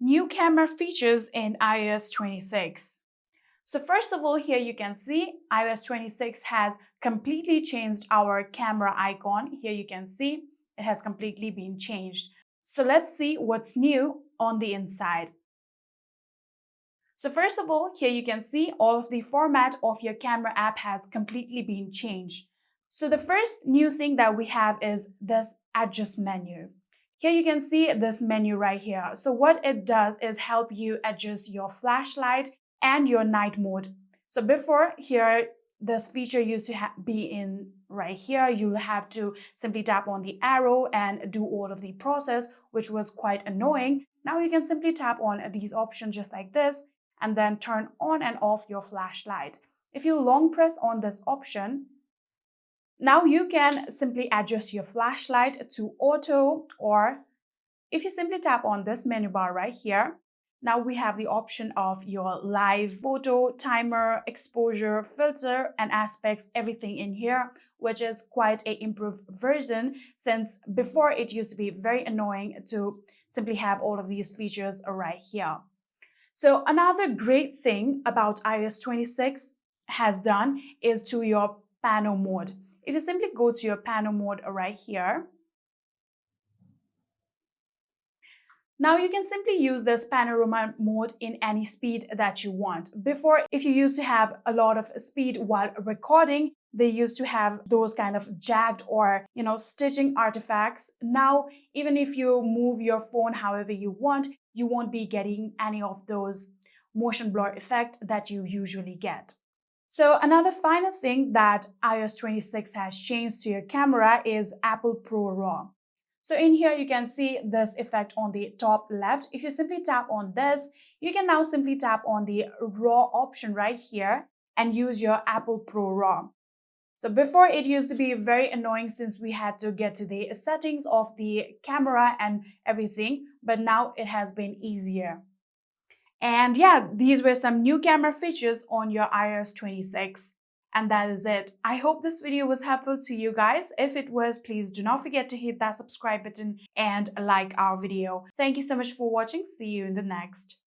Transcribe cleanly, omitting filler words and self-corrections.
new camera features in iOS 26. So first of all, here you can see iOS 26 has completely changed our camera icon. Here you can see it has completely been changed. So let's see what's new on the inside. So first of all, here you can see all of the format of your camera app has completely been changed. So the first new thing that we have is this adjust menu. Here you can see this menu right here. So what it does is help you adjust your flashlight and your night mode. So before here, this feature used to be in right here. You'll have to simply tap on the arrow and do all of the process, which was quite annoying. Now you can simply tap on these options just like this and then turn on and off your flashlight. If you long press on this option, now you can simply adjust your flashlight to auto, or if you simply tap on this menu bar right here, now we have the option of your live photo, timer, exposure, filter, and aspects, everything in here, which is quite an improved version since before it used to be very annoying to simply have all of these features right here. So another great thing about iOS 26 has done is to your Panorama Mode. If you simply go to your Panorama Mode right here, now you can simply use this Panorama Mode in any speed that you want. Before, if you used to have a lot of speed while recording, they used to have those kind of jagged or, stitching artifacts. Now, even if you move your phone however you want, you won't be getting any of those motion blur effect that you usually get. So another final thing that iOS 26 has changed to your camera is Apple ProRAW. So in here, you can see this effect on the top left. If you simply tap on this, you can now simply tap on the RAW option right here and use your Apple ProRAW. So before, it used to be very annoying since we had to get to the settings of the camera and everything, but now it has been easier. And yeah, these were some new camera features on your iOS 26. And that is it. I hope this video was helpful to you guys. If it was, please do not forget to hit that subscribe button and like our video. Thank you so much for watching. See you in the next.